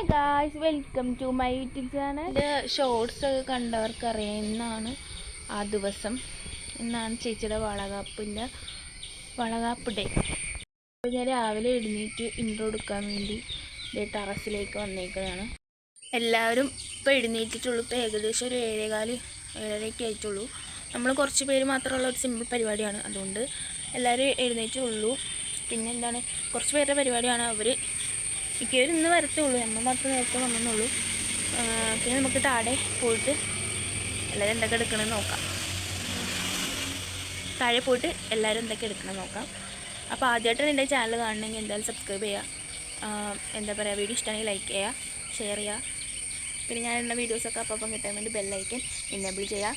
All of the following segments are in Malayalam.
Guys, welcome to my YouTube channel. എൻ്റെ ഷോർട്സ് ഒക്കെ കണ്ടവർക്ക് അറിയാം, ഇന്നാണ് ആ ദിവസം. ഇന്നാണ് ചേച്ചിയുടെ വളകാപ്പ് ഡേ. അപ്പോൾ ഞാൻ രാവിലെ എഴുന്നേറ്റ് ഇൻട്രോ എടുക്കാൻ വേണ്ടി ടെറസിലേക്ക് വന്നേക്കുന്നതാണ്. എല്ലാവരും ഇപ്പോൾ എഴുന്നേറ്റിട്ടുള്ളൂ. ഇപ്പോൾ ഏകദേശം ഒരു 7:15 ആയിട്ടുള്ളൂ. നമ്മൾ കുറച്ച് പേര് മാത്രമുള്ള ഒരു സിമ്പിൾ പരിപാടിയാണ്, അതുകൊണ്ട് എല്ലാവരും എഴുന്നേറ്റുള്ളൂ. പിന്നെ എന്താണ്, കുറച്ച് പേരുടെ പരിപാടിയാണ്. അവർ മിക്കവരും ഇന്ന് വരത്തുള്ളൂ, നമ്മൾ മാത്രം നേരത്തെ വന്നെന്നുള്ളൂ. പിന്നെ നമുക്ക് താഴെ പോയിട്ട് എല്ലാവരും എന്തൊക്കെ എടുക്കണമെന്ന് നോക്കാം. താഴെ പോയിട്ട് എല്ലാവരും എന്തൊക്കെ എടുക്കണമെന്ന് നോക്കാം. അപ്പോൾ ആദ്യമായിട്ട് എൻ്റെ ചാനൽ കാണണമെങ്കിൽ എന്തായാലും സബ്സ്ക്രൈബ് ചെയ്യുക. എന്താ പറയുക, വീഡിയോ ഇഷ്ടമാണെങ്കിൽ ലൈക്ക് ചെയ്യുക, ഷെയർ ചെയ്യുക. പിന്നെ ഞാനുള്ള വീഡിയോസൊക്കെ അപ്പം കിട്ടാൻ വേണ്ടി ബെല്ലൈക്കൻ എനേബിൾ ചെയ്യുക.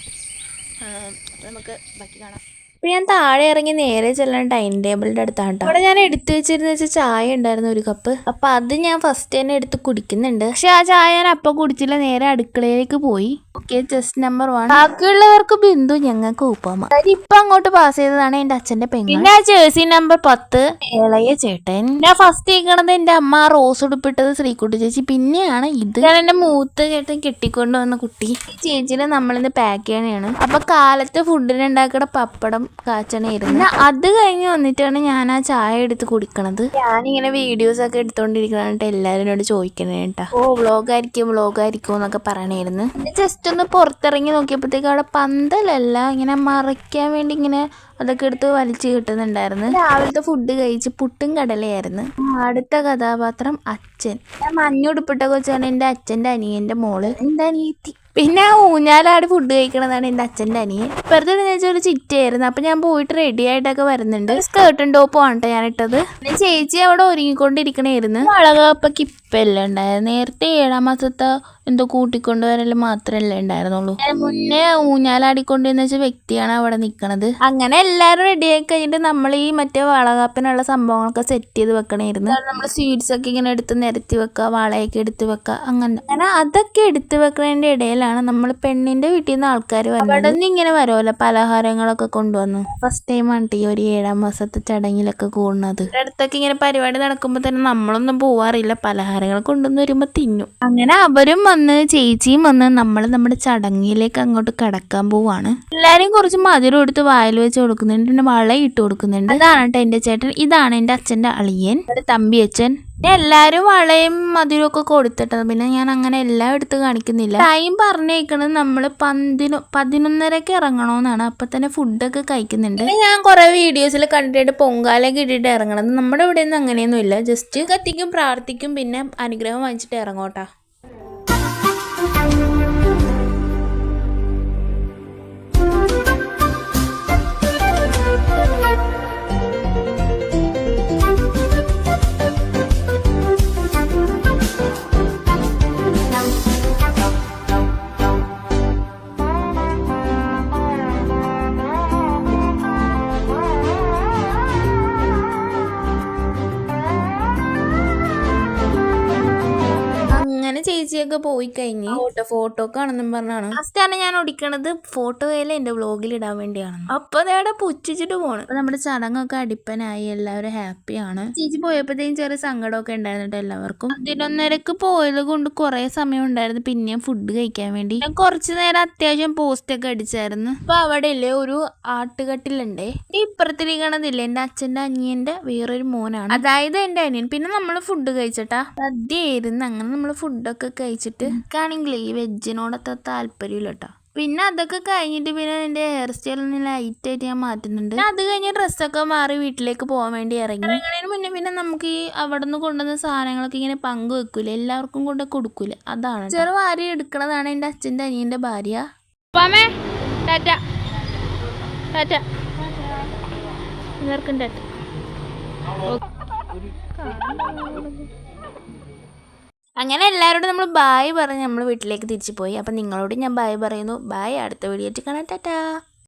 അപ്പോൾ നമുക്ക് ബാക്കി കാണാം. അപ്പോൾ ഞാൻ താഴെ ഇറങ്ങി നേരെ ചെല്ലാൻ ടൈം ടേബിളിൻ്റെ അടുത്താണ് കേട്ടോ. അവിടെ ഞാൻ എടുത്തു വെച്ചിരുന്ന വെച്ചാൽ ചായ ഉണ്ടായിരുന്നു 1 കപ്പ്. അപ്പോൾ അത് ഞാൻ ഫസ്റ്റ് തന്നെ എടുത്ത് കുടിക്കുന്നുണ്ട്. പക്ഷെ ആ ചായ ഞാൻ അപ്പം കുടിച്ചില്ല, നേരെ അടുക്കളയിലേക്ക് പോയി. Okay, just number 1. ബാക്കിയുള്ളവർക്ക് ബിന്ദു, ഞങ്ങൾക്ക് ഉപ്പമ. ഇപ്പം അങ്ങോട്ട് പാസ് ചെയ്തതാണ് എൻ്റെ അച്ഛൻ്റെ പെങ്ങൾ. പിന്നെ ആ ജേഴ്സി നമ്പർ 10 ഇളയ ചേട്ടൻ. ഞാൻ ഫസ്റ്റ് കേൾക്കണത് എൻ്റെ അമ്മ റോസ് ഉടുപ്പിട്ടത് ശ്രീകുട്ടി ചേച്ചി. പിന്നെയാണ് ഇത് ഞാൻ എൻ്റെ മൂത്ത ചേട്ടൻ കെട്ടിക്കൊണ്ട് വന്ന കുട്ടി. ചേച്ചിനെ നമ്മളിന്ന് പാക്ക് ചെയ്യണതാണ്. അപ്പൊ കാലത്ത് ഫുഡിന് ഉണ്ടാക്കുന്ന പപ്പടം കാച്ചണായിരുന്നു. അത് കഴിഞ്ഞ് വന്നിട്ടാണ് ഞാൻ ആ ചായ എടുത്ത് കുടിക്കണത്. ഞാനിങ്ങനെ വീഡിയോസ് ഒക്കെ എടുത്തോണ്ടിരിക്കണായിട്ട് എല്ലാവരും എന്നോട് ചോദിക്കണേ കേട്ടാ, വ്ളോഗ് ആയിരിക്കും എന്നൊക്കെ പറയണായിരുന്നു. ജസ്റ്റ് ഒന്ന് പുറത്തിറങ്ങി നോക്കിയപ്പോഴത്തേക്ക് അവിടെ പന്തലല്ല, ഇങ്ങനെ മറയ്ക്കാൻ വേണ്ടി ഇങ്ങനെ അതൊക്കെ എടുത്ത് വലിച്ചു കിട്ടുന്നുണ്ടായിരുന്നു. രാവിലത്തെ ഫുഡ് കഴിച്ച് പുട്ടും കടലയായിരുന്നു. അടുത്ത കഥാപാത്രം അച്ഛൻ. ഞാൻ മഞ്ഞുടുപ്പിട്ട കൊച്ചാണ് എൻ്റെ അച്ഛൻ്റെ അനിയൻ്റെ മോള്, എൻ്റെ അനിയത്തി. പിന്നെ ഊഞ്ഞാലാടി ഫുഡ് കഴിക്കണതാണ് എൻ്റെ അച്ഛൻ്റെ അനിയൻ. വെറുതെ വെച്ചാൽ ഒരു ചിറ്റയായിരുന്നു. അപ്പം ഞാൻ പോയിട്ട് റെഡി ആയിട്ടൊക്കെ വരുന്നുണ്ട്. സ്കേർട്ടും ടോപ്പും ആണ് കേട്ടോ ഞാനിട്ടത്. പിന്നെ ചേച്ചി അവിടെ ഒരുങ്ങിക്കൊണ്ടിരിക്കണായിരുന്നു. വളകാപ്പൊക്കെ ഇപ്പല്ലേ ഉണ്ടായിരുന്നു, നേരത്തെ 7-ാം മാസത്തെ എന്തോ കൂട്ടിക്കൊണ്ടുവരല് മാത്രമല്ലേ ഉണ്ടായിരുന്നുള്ളൂ. മുന്നേ ഊഞ്ഞാലാടിക്കൊണ്ടിരുന്ന വെച്ച വ്യക്തിയാണ് അവിടെ നിൽക്കണത്. അങ്ങനെ എല്ലാവരും റെഡിയായി കഴിഞ്ഞിട്ട് നമ്മൾ ഈ മറ്റേ വളകാപ്പിനുള്ള സംഭവങ്ങളൊക്കെ സെറ്റ് ചെയ്ത് വെക്കണമായിരുന്നു. നമ്മൾ സ്വീറ്റ്സ് ഒക്കെ ഇങ്ങനെ എടുത്ത് നിരത്തി വെക്കുക, വളയൊക്കെ എടുത്ത് വെക്കുക, അങ്ങനെ അതൊക്കെ എടുത്ത് വെക്കണതിൻ്റെ ഇടയിലാണ് നമ്മൾ പെണ്ണിന്റെ വീട്ടിൽ നിന്ന് ആൾക്കാർ വന്നത്. അവിടെ നിന്ന് ഇങ്ങനെ വരുമല്ലോ പലഹാരങ്ങളൊക്കെ കൊണ്ടുവന്നു. ഫസ്റ്റ് ടൈം ആണ് ഈ ഒരു 7-ാം മാസത്തെ ചടങ്ങിലൊക്കെ കൂടുന്നത്. അടുത്തൊക്കെ ഇങ്ങനെ പരിപാടി നടക്കുമ്പോൾ തന്നെ നമ്മളൊന്നും പോവാറില്ല, പലഹാരങ്ങൾ കൊണ്ടുവന്ന് വരുമ്പോൾ തിന്നും. അങ്ങനെ അവരും വന്ന് ചേച്ചിയും വന്ന് നമ്മൾ നമ്മുടെ ചടങ്ങിലേക്ക് അങ്ങോട്ട് കടക്കാൻ പോവാണ്. എല്ലാരും കുറച്ച് മധുരം എടുത്ത് വായിൽ വെച്ച് കൊടുക്കുന്നുണ്ട്, പിന്നെ വള ഇട്ട് കൊടുക്കുന്നുണ്ട്. അതാണ് കേട്ടോ എൻ്റെ ചേട്ടൻ. ഇതാണ് എൻ്റെ അച്ഛൻ്റെ അളിയൻ, തമ്പി അച്ഛൻ. എല്ലാരും വളയും മധുരവും ഒക്കെ കൊടുത്തിട്ടത്. പിന്നെ ഞാൻ അങ്ങനെ എല്ലാം എടുത്ത് കാണിക്കുന്നില്ല. ടൈം പറഞ്ഞേക്കണത് നമ്മള് 11:30 ഇറങ്ങണമെന്നാണ്. അപ്പൊ തന്നെ ഫുഡൊക്കെ കഴിക്കുന്നുണ്ട്. ഞാൻ കുറെ വീഡിയോസിൽ കണ്ടിട്ട് പൊങ്കാലൊക്കെ ഇട്ടിട്ട് ഇറങ്ങണത്. നമ്മുടെ ഇവിടെ ഒന്നും അങ്ങനെയൊന്നും ഇല്ല. ജസ്റ്റ് കത്തിക്കും, പ്രാർത്ഥിക്കും, പിന്നെ അനുഗ്രഹം വാങ്ങിച്ചിട്ട് ഇറങ്ങോട്ടാ. അങ്ങനെ ചേച്ചിയൊക്കെ പോയി കഴിഞ്ഞ് ഫോട്ടോ ആണെന്നും പറഞ്ഞാണ് ലാസ്റ്റാണ് ഞാൻ ഒടിക്കണത്. ഫോട്ടോയിൽ എൻ്റെ വ്ളോഗിൽ ഇടാൻ വേണ്ടിയാണ്. അപ്പൊ അതേടെ പുച്ഛിച്ചിട്ട് പോണ്. അപ്പൊ നമ്മുടെ ചടങ്ങൊക്കെ അടിപ്പനായി, എല്ലാവരും ഹാപ്പിയാണ്. ചേച്ചി പോയപ്പോഴത്തേക്കും ചെറിയ സങ്കടമൊക്കെ ഉണ്ടായിരുന്നിട്ട് എല്ലാവർക്കും. 11:30 പോയത് കൊണ്ട് കുറെ സമയം ഉണ്ടായിരുന്നു പിന്നെയും ഫുഡ് കഴിക്കാൻ വേണ്ടി. ഞാൻ കുറച്ചു നേരം അത്യാവശ്യം പോസ്റ്റൊക്കെ അടിച്ചായിരുന്നു. അപ്പൊ അവിടെ ഇല്ലേ ഒരു ആട്ടുകട്ടിലുണ്ടേ, ഇപ്പുറത്തിരിക്കണതില്ലേ എൻ്റെ അച്ഛൻ്റെ അനിയന്റെ വേറൊരു മോനാണ്, അതായത് എൻ്റെ അനിയൻ. പിന്നെ നമ്മൾ ഫുഡ് കഴിച്ചിട്ടാ സദ്യയായിരുന്നു. അങ്ങനെ നമ്മൾ ഫുഡൊക്കെ കഴിച്ചിട്ട് ആണെങ്കിൽ ഈ വെജിനോടൊക്കെ താല്പര്യമില്ല കേട്ടോ. പിന്നെ അതൊക്കെ കഴിഞ്ഞിട്ട് പിന്നെ എൻ്റെ ഹെയർ സ്റ്റൈലിന് ലൈറ്റായിട്ട് ഞാൻ മാറ്റുന്നുണ്ട്. അത് കഴിഞ്ഞ് ഡ്രസ്സൊക്കെ മാറി വീട്ടിലേക്ക് പോകാൻ വേണ്ടി ഇറങ്ങുന്നതിന് മുന്നേ പിന്നെ നമുക്ക് ഈ അവിടെ നിന്ന് കൊണ്ടുവന്ന സാധനങ്ങളൊക്കെ ഇങ്ങനെ പങ്കുവെക്കൂലേ, എല്ലാവർക്കും കൊണ്ട് കൊടുക്കൂലേ, അതാണ്. ചെറുവാരി എടുക്കണതാണ് എൻ്റെ അച്ഛൻ്റെ അനിയൻ്റെ ഭാര്യ. എല്ലാവർക്കും ടാറ്റ. അങ്ങനെ എല്ലാവരോടും നമ്മൾ ബായ് പറഞ്ഞ് നമ്മൾ വീട്ടിലേക്ക് തിരിച്ചു പോയി. അപ്പം നിങ്ങളോട് ഞാൻ ബായ് പറയുന്നു. ബായ്, അടുത്ത വീഡിയോ ആയിട്ട് കാണാം. ടാറ്റാ.